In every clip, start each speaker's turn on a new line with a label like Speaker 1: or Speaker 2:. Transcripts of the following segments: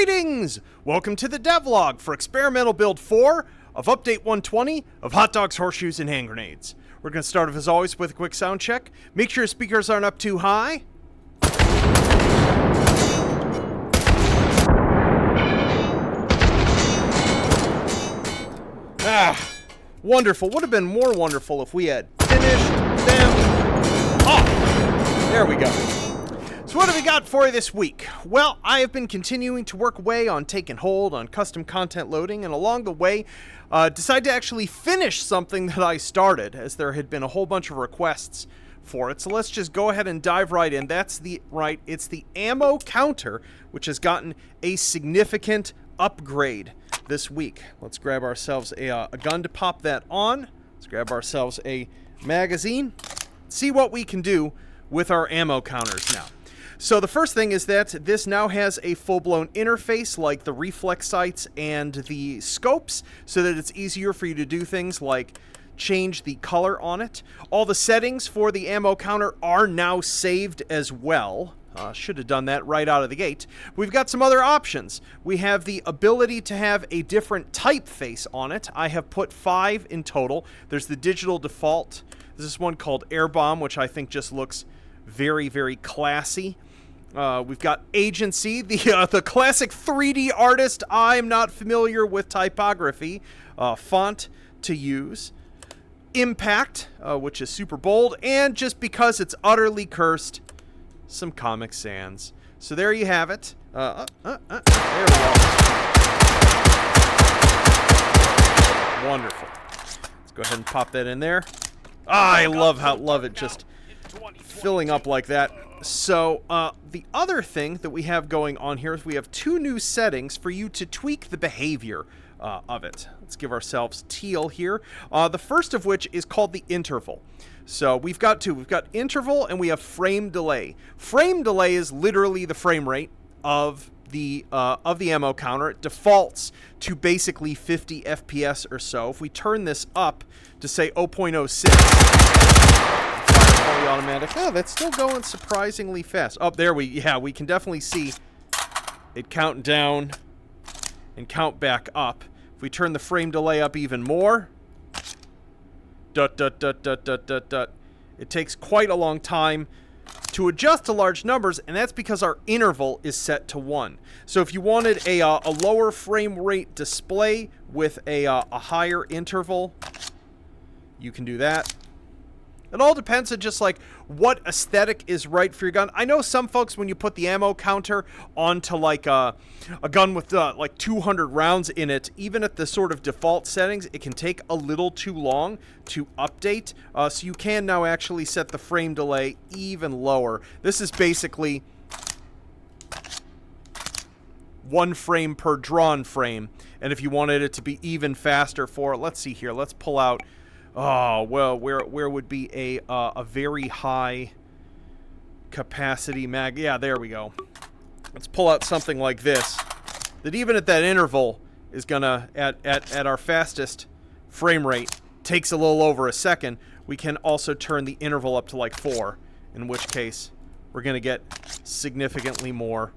Speaker 1: Greetings! Welcome to the devlog for Experimental Build 4 of Update 120 of Hot Dogs, Horseshoes, and Hand Grenades. We're going to start off as always with a quick sound check. Make sure your speakers aren't up too high. Wonderful. Would have been more wonderful if we had finished them off. There we go. So what have we got for you this week? Well, I have been continuing to work away on taking hold on custom content loading, and along the way, decided to actually finish something that I started, as there had been a whole bunch of requests for it. So let's just go ahead and dive right in. It's the ammo counter, which has gotten a significant upgrade this week. Let's grab ourselves a gun to pop that on. Let's grab ourselves a magazine. See what we can do with our ammo counters now. So the first thing is that this now has a full-blown interface like the reflex sights and the scopes, so that it's easier for you to do things like change the color on it. All the settings for the ammo counter are now saved as well. Should have done that right out of the gate. We've got some other options. We have the ability to have a different typeface on it. I have put 5 in total. There's the digital default. There's this one called Air Bomb, which I think just looks very, very classy. We've got Agency, the classic 3D artist. I'm not familiar with typography. Font to use. Impact, which is super bold. And just because it's utterly cursed, some Comic Sans. So there you have it. There we go. Wonderful. Let's go ahead and pop that in there. I love it just filling up like that. So the other thing that we have going on here is we have 2 new settings for you to tweak the behavior of it. Let's give ourselves teal here. The first of which is called the interval. So we've got 2. We've got interval and we have frame delay. Frame delay is literally the frame rate of the ammo counter. It defaults to basically 50 FPS or so. If we turn this up to say 0.06, fully automatic. Oh, that's still going surprisingly fast. Oh, there we can definitely see it count down and count back up. If we turn the frame delay up even more, it takes quite a long time to adjust to large numbers, and that's because our interval is set to 1. So if you wanted a lower frame rate display with a higher interval, you can do that. It all depends on just like what aesthetic is right for your gun. I know some folks, when you put the ammo counter onto like a gun with like 200 rounds in it, even at the sort of default settings, it can take a little too long to update. So you can now actually set the frame delay even lower. This is basically 1 frame per drawn frame. And if you wanted it to be even faster for, let's see here, let's pull out. Oh, well, where would be a very high capacity mag? Yeah, there we go. Let's pull out something like this, that even at that interval is gonna, at our fastest frame rate, takes a little over a second. We can also turn the interval up to like 4, in which case we're gonna get significantly more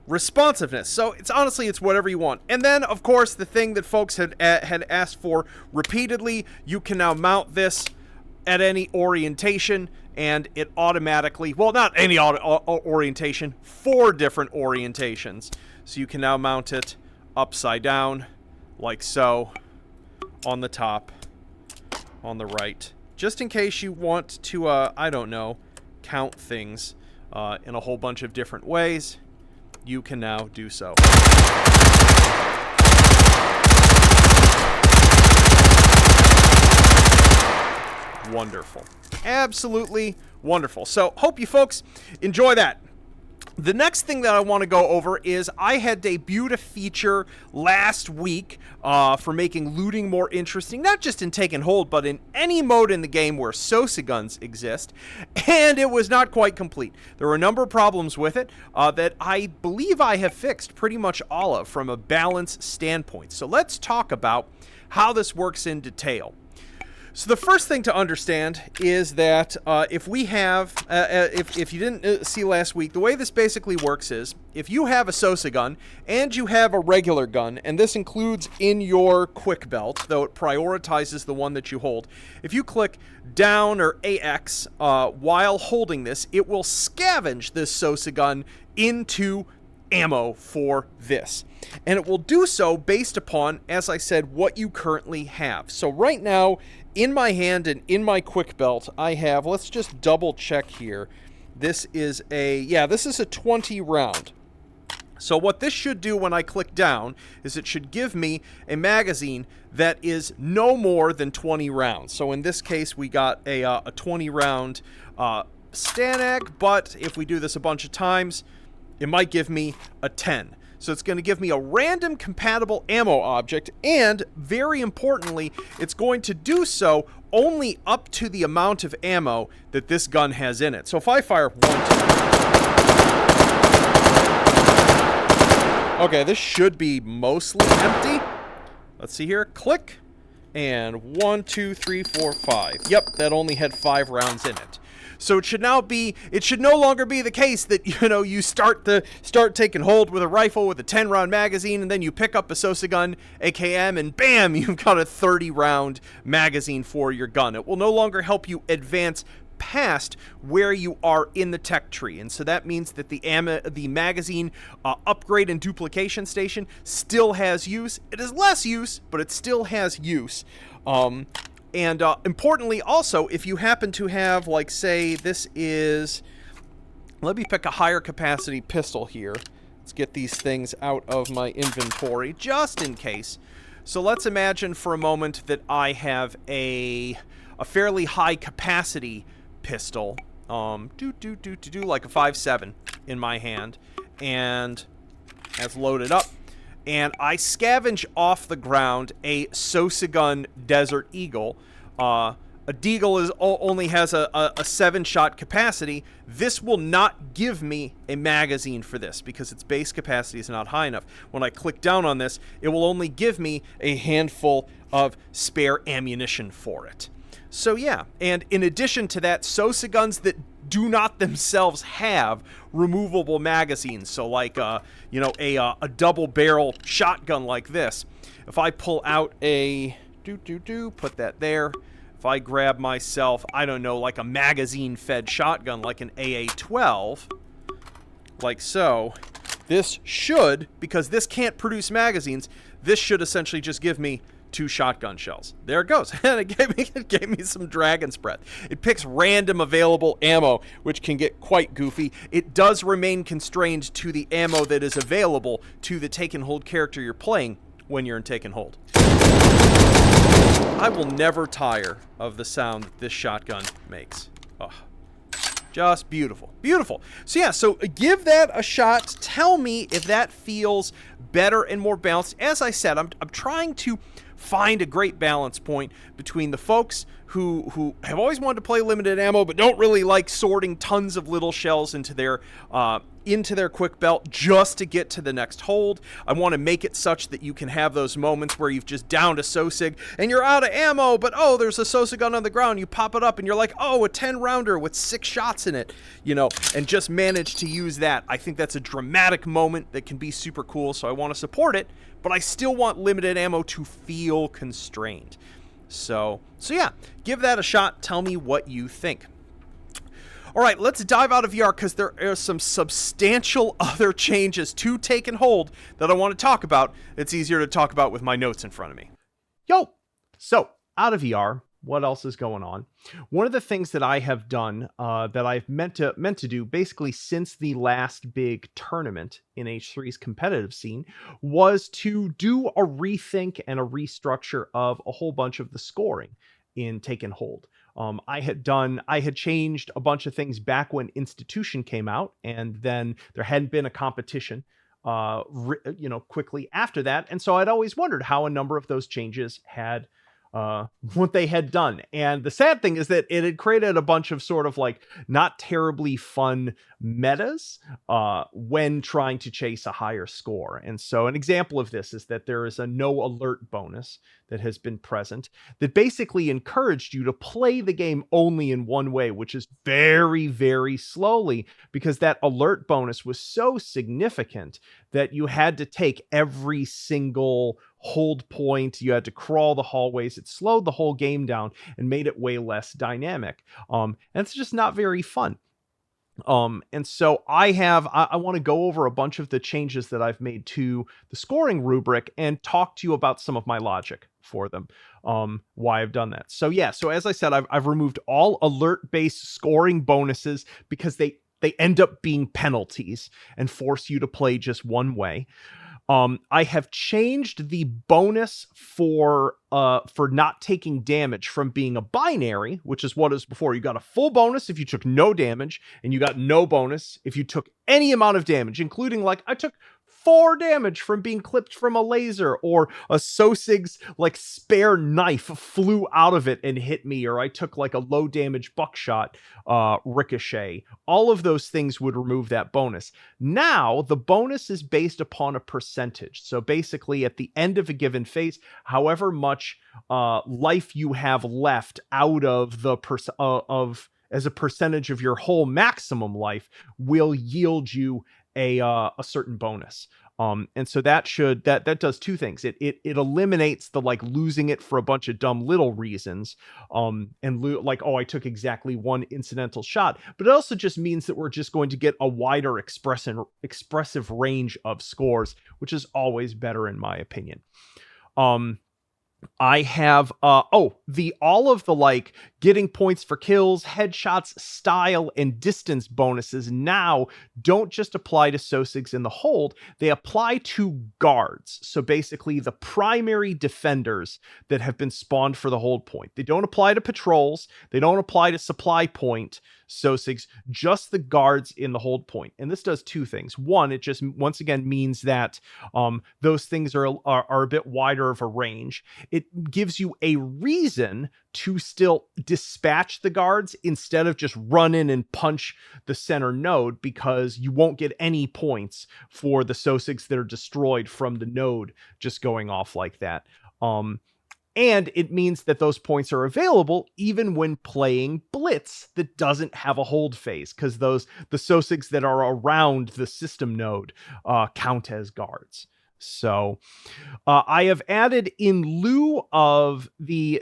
Speaker 1: responsiveness. So it's whatever you want. And then of course the thing that folks had asked for repeatedly, you can now mount this at any orientation, and it automatically, well, not any orientation, 4 different orientations. So you can now mount it upside down like so, on the top, on the right, just in case you want to I don't know, count things in a whole bunch of different ways. You can now do so. Wonderful. Absolutely wonderful. So, hope you folks enjoy that. The next thing that I want to go over is I had debuted a feature last week for making looting more interesting, not just in Taken Hold, but in any mode in the game where Sosa guns exist, and it was not quite complete. There were a number of problems with it that I believe I have fixed pretty much all of from a balance standpoint. So let's talk about how this works in detail. So the first thing to understand is that if we have, if you didn't see last week, the way this basically works is if you have a Sosa gun and you have a regular gun, and this includes in your quick belt, though it prioritizes the one that you hold, if you click down or AX while holding this, it will scavenge this Sosa gun into ammo for this. And it will do so based upon, as I said, what you currently have. So right now, in my hand and in my quick belt, I have, let's just double check here. This is this is a 20 round. So what this should do when I click down is it should give me a magazine that is no more than 20 rounds. So in this case, we got a 20 round Stanag, but if we do this a bunch of times, it might give me a 10. So it's going to give me a random compatible ammo object, and very importantly, it's going to do so only up to the amount of ammo that this gun has in it. So if I fire 1, 2... Okay, this should be mostly empty. Let's see here. Click. And 1, 2, 3, 4, 5. Yep, that only had 5 rounds in it. So it should no longer be the case that, you start taking hold with a rifle with a 10-round magazine, and then you pick up a Sosa gun, AKM, and bam, you've got a 30-round magazine for your gun. It will no longer help you advance past where you are in the tech tree, and so that means that the magazine upgrade and duplication station still has use. It is less use, but it still has use. And importantly, also, if you happen to have, like, say, this is... Let me pick a higher capacity pistol here. Let's get these things out of my inventory, just in case. So let's imagine for a moment that I have a fairly high capacity pistol, like a 5.7 in my hand, and that's loaded up. And I scavenge off the ground a Sosa gun Desert Eagle. A Deagle only has a 7-shot capacity. This will not give me a magazine for this because its base capacity is not high enough. When I click down on this, it will only give me a handful of spare ammunition for it. So yeah, and in addition to that, Sosa guns that do not themselves have removable magazines, so like a double barrel shotgun like this, if I pull out a put that there, if I grab myself, I don't know, like a magazine fed shotgun like an AA-12, like so, this should, because this can't produce magazines, this should essentially just give me 2 shotgun shells. There it goes. And it gave me some Dragon's Breath. It picks random available ammo, which can get quite goofy. It does remain constrained to the ammo that is available to the Take and Hold character you're playing when you're in Take and Hold. I will never tire of the sound that this shotgun makes. Oh, just beautiful. Beautiful. So yeah, so give that a shot. Tell me if that feels better and more balanced. As I said, I'm trying to find a great balance point between the folks who have always wanted to play limited ammo but don't really like sorting tons of little shells into their quick belt just to get to the next hold. I want to make it such that you can have those moments where you've just downed a Sosig and you're out of ammo, but oh, there's a Sosa gun on the ground. You pop it up and you're like, oh, a 10-rounder with 6 shots in it, and just manage to use that. I think that's a dramatic moment that can be super cool, so I want to support it, but I still want limited ammo to feel constrained. So yeah, give that a shot. Tell me what you think. All right, let's dive out of VR because there are some substantial other changes to Take and Hold that I want to talk about. It's easier to talk about with my notes in front of me. So out of VR, what else is going on? One of the things that I have done that I've meant to do basically since the last big tournament in H3's competitive scene was to do a rethink and a restructure of a whole bunch of the scoring in Take and Hold. I had changed a bunch of things back when Institution came out, and then there hadn't been a competition quickly after that, and so I'd always wondered how a number of those changes had what they had done. And the sad thing is that it had created a bunch of sort of like not terribly fun metas when trying to chase a higher score. And so an example of this is that there is a no alert bonus that has been present that basically encouraged you to play the game only in one way, which is very, very slowly, because that alert bonus was so significant that you had to take every single hold point. You had to crawl the hallways. It slowed the whole game down and made it way less dynamic. And it's just not very fun. And so I want to go over a bunch of the changes that I've made to the scoring rubric and talk to you about some of my logic for them, why I've done that. So yeah, so as I said, I've removed all alert-based scoring bonuses because they end up being penalties and force you to play just one way. I have changed the bonus for not taking damage from being a binary, which is what it was before. You got a full bonus if you took no damage, and you got no bonus if you took any amount of damage, including like I took 4 damage from being clipped from a laser, or a Sosig's like spare knife flew out of it and hit me, or I took like a low damage buckshot ricochet. All of those things would remove that bonus. Now the bonus is based upon a percentage. So basically at the end of a given phase, however much life you have left out of the as a percentage of your whole maximum life will yield you a certain bonus. And so that does 2 things. It eliminates the like losing it for a bunch of dumb little reasons, like, oh, I took exactly 1 incidental shot, but it also just means that we're just going to get a wider expressive range of scores, which is always better in my opinion. I have all of the like getting points for kills, headshots, style, and distance bonuses now don't just apply to Sosigs in the hold, they apply to guards. So basically the primary defenders that have been spawned for the hold point. They don't apply to patrols, they don't apply to supply point Sosigs, just the guards in the hold point. And this does 2 things. One, it just once again means that those things are a bit wider of a range. It gives you a reason to still dispatch the guards instead of just run in and punch the center node, because you won't get any points for the Sosigs that are destroyed from the node just going off like that. And it means that those points are available even when playing Blitz that doesn't have a hold phase, because the Sosigs that are around the system node count as guards. So I have added, in lieu of the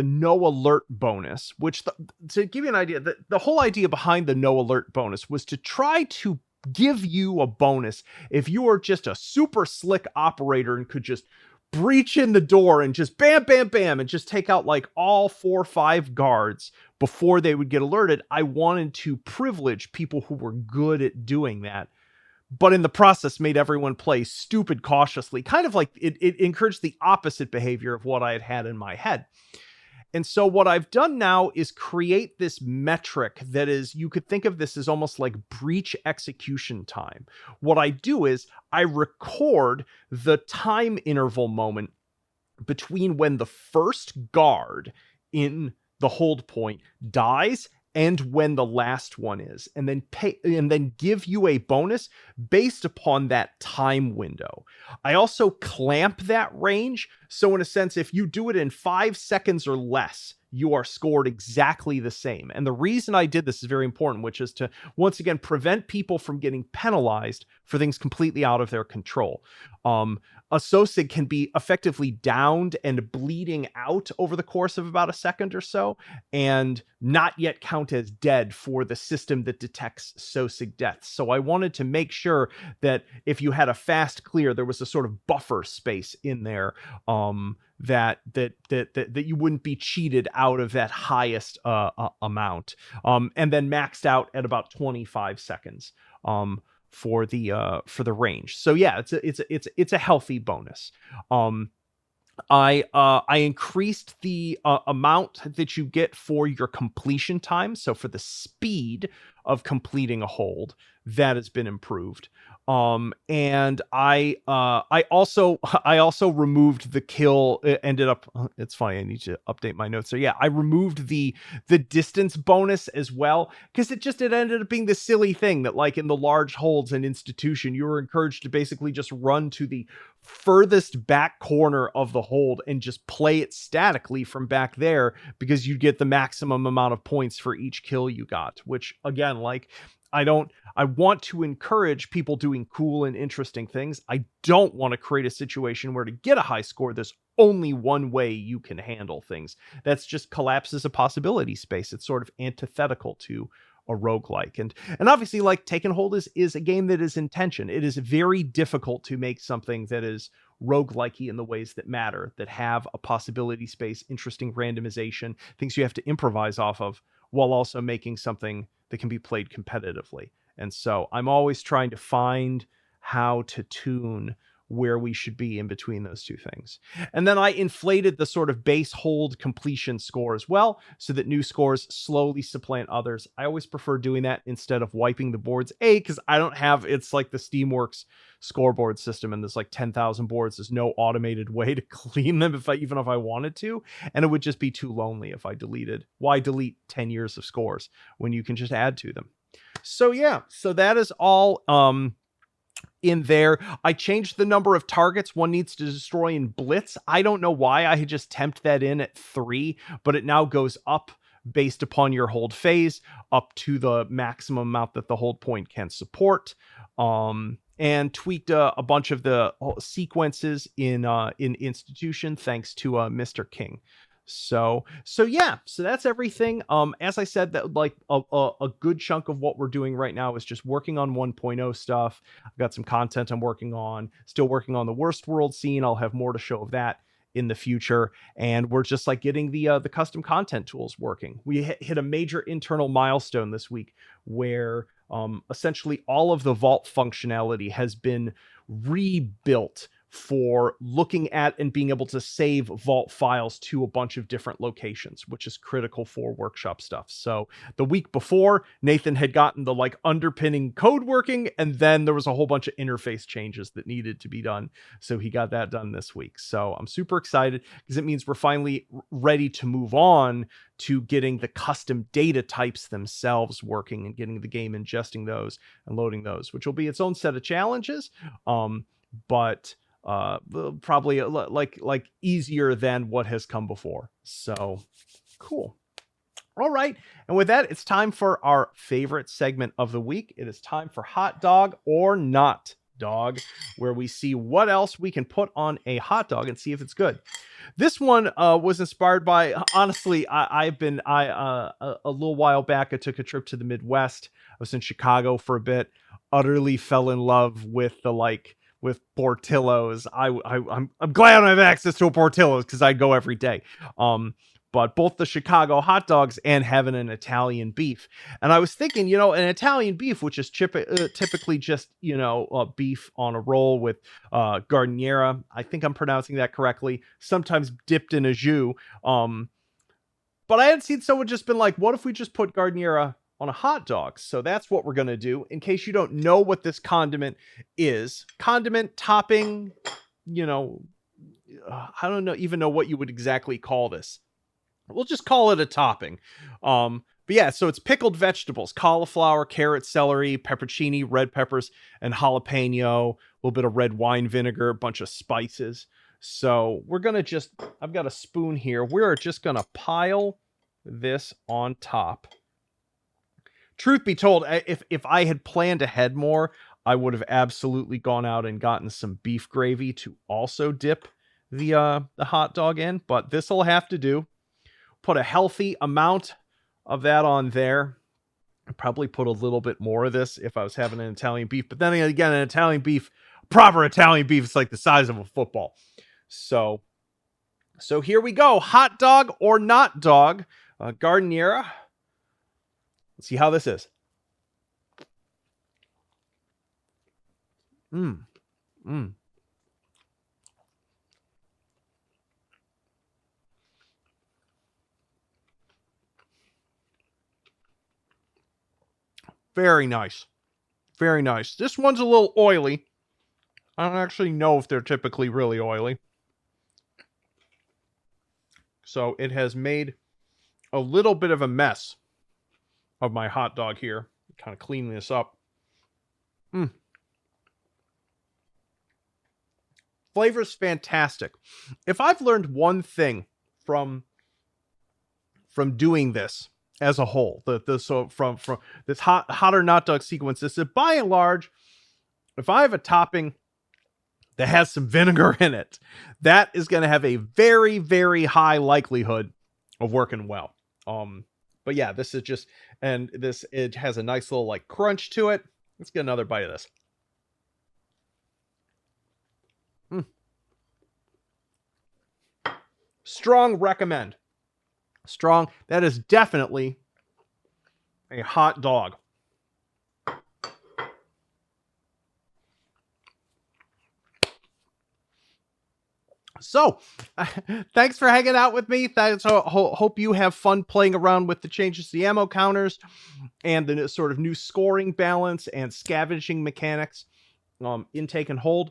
Speaker 1: no alert bonus, which to give you an idea, the whole idea behind the no alert bonus was to try to give you a bonus if you are just a super slick operator and could just breach in the door and just bam, bam, bam, and just take out like all 4 or 5 guards before they would get alerted. I wanted to privilege people who were good at doing that, but in the process made everyone play stupid cautiously, kind of like it encouraged the opposite behavior of what I had in my head. And so what I've done now is create this metric that is, you could think of this as almost like breach execution time. What I do is I record the time interval moment between when the first guard in the hold point dies and when the last one is, and then give you a bonus based upon that time window. I also clamp that range, so in a sense, if you do it in 5 seconds or less, you are scored exactly the same. And the reason I did this is very important, which is to, once again, prevent people from getting penalized for things completely out of their control. A Sosig can be effectively downed and bleeding out over the course of about a second or so, and not yet count as dead for the system that detects Sosig deaths. So I wanted to make sure that if you had a fast clear, there was a sort of buffer space in there, that you wouldn't be cheated out of that highest amount, and then maxed out at about 25 seconds for the range. So yeah, it's a healthy bonus. I increased the amount that you get for your completion time. So for the speed of completing a hold, that has been improved. And I also I also removed the kill. It ended up, it's funny, I need to update my notes. So yeah, I removed the distance bonus as well, because it ended up being this silly thing that, like, in the large holds and institution, you were encouraged to basically just run to the furthest back corner of the hold and just play it statically from back there, because you get the maximum amount of points for each kill you got, which, again, like, I want to encourage people doing cool and interesting things. I don't want to create a situation where, to get a high score, there's only one way you can handle things. That's just collapses a possibility space. It's sort of antithetical to a roguelike. And obviously, like, Take and Hold is a game that is in tension. It is very difficult to make something that is roguelikey in the ways that matter, that have a possibility space, interesting randomization, things you have to improvise off of, while also making something that can be played competitively. And so I'm always trying to find how to tune where we should be in between those two things. And then I inflated the sort of base hold completion score as well, so that new scores slowly supplant others. I always prefer doing that instead of wiping the boards. Because I don't have, it's like the Steamworks scoreboard system, and there's like 10,000 boards. There's no automated way to clean them even if I wanted to. And it would just be too lonely if I deleted. Why delete 10 years of scores when you can just add to them? So yeah, so that is all in there. I changed the number of targets one needs to destroy in Blitz. I don't know why. I had just temped that in at 3, but it now goes up based upon your hold phase, up to the maximum amount that the hold point can support. And tweaked a bunch of the sequences in Institution, thanks to Mr. King. So yeah, so that's everything. As I said, that, like, a good chunk of what we're doing right now is just working on 1.0 stuff. I've got some content I'm working on, still working on the Worst World scene. I'll have more to show of that in the future. And we're just, like, getting the custom content tools working. We hit a major internal milestone this week where essentially all of the vault functionality has been rebuilt for looking at and being able to save vault files to a bunch of different locations, which is critical for workshop stuff. So the week before, Nathan had gotten the, like, underpinning code working, and then there was a whole bunch of interface changes that needed to be done. So he got that done this week. So I'm super excited, because it means we're finally ready to move on to getting the custom data types themselves working, and getting the game ingesting those and loading those, which will be its own set of challenges. But probably like easier than what has come before. So cool. All right. And with that, it's time for our favorite segment of the week. It is time for Hot Dog or Not Dog, where we see what else we can put on a hot dog and see if it's good. This one was inspired by, honestly, a little while back, I took a trip to the Midwest. I was in Chicago for a bit, utterly fell in love with with Portillo's. I'm glad I have access to a Portillo's, because I go every day. But both the Chicago hot dogs and having an Italian beef. And I was thinking, an Italian beef, which is typically just, beef on a roll with gardeniera. I think I'm pronouncing that correctly. Sometimes dipped in a jus. But I had seen someone just been like, what if we just put gardeniera on a hot dog? So that's what we're going to do. In case you don't know what this condiment is, condiment topping, I don't even know what you would exactly call this. We'll just call it a topping. But yeah, so it's pickled vegetables: cauliflower, carrot, celery, peppercini, red peppers, and jalapeno, a little bit of red wine vinegar, a bunch of spices. So we're going to I've got a spoon here. We're just going to pile this on top. Truth be told, if I had planned ahead more, I would have absolutely gone out and gotten some beef gravy to also dip the hot dog in. But this will have to do. Put a healthy amount of that on there. I'd probably put a little bit more of this if I was having an Italian beef. But then again, an Italian beef, proper Italian beef, is like the size of a football. So here we go. Hot dog or not dog. Gardeniera. Let's see how this is. Very nice. Very nice. This one's a little oily. I don't actually know if they're typically really oily. So it has made a little bit of a mess of my hot dog here. Kind of cleaning this up. Flavor's fantastic. If I've learned one thing from doing this as a whole, from this hot or not dog sequence, is that by and large, if I have a topping that has some vinegar in it, that is going to have a very, very high likelihood of working well. But yeah, this is just, and this, it has a nice little like crunch to it. Let's get another bite of this. Strong recommend. Strong. That is definitely a hot dog. So, thanks for hanging out with me. Hope you have fun playing around with the changes to the ammo counters and the sort of new scoring balance and scavenging mechanics, intake and hold.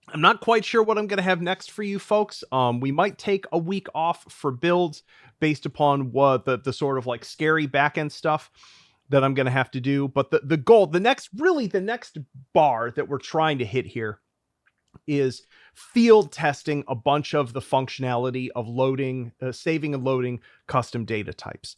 Speaker 1: I'm not quite sure what I'm going to have next for you folks. We might take a week off for builds based upon what the sort of like scary back-end stuff that I'm going to have to do. But the goal, the next bar that we're trying to hit here is field testing a bunch of the functionality of loading, saving and loading custom data types.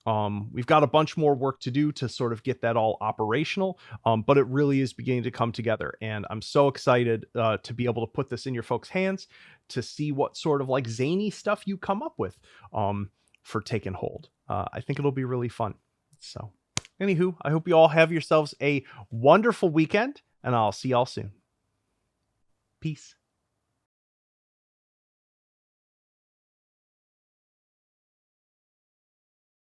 Speaker 1: We've got a bunch more work to do to sort of get that all operational, but it really is beginning to come together. And I'm so excited to be able to put this in your folks' hands to see what sort of like zany stuff you come up with for Take and Hold. I think it'll be really fun. So anywho, I hope you all have yourselves a wonderful weekend, and I'll see y'all soon. Peace.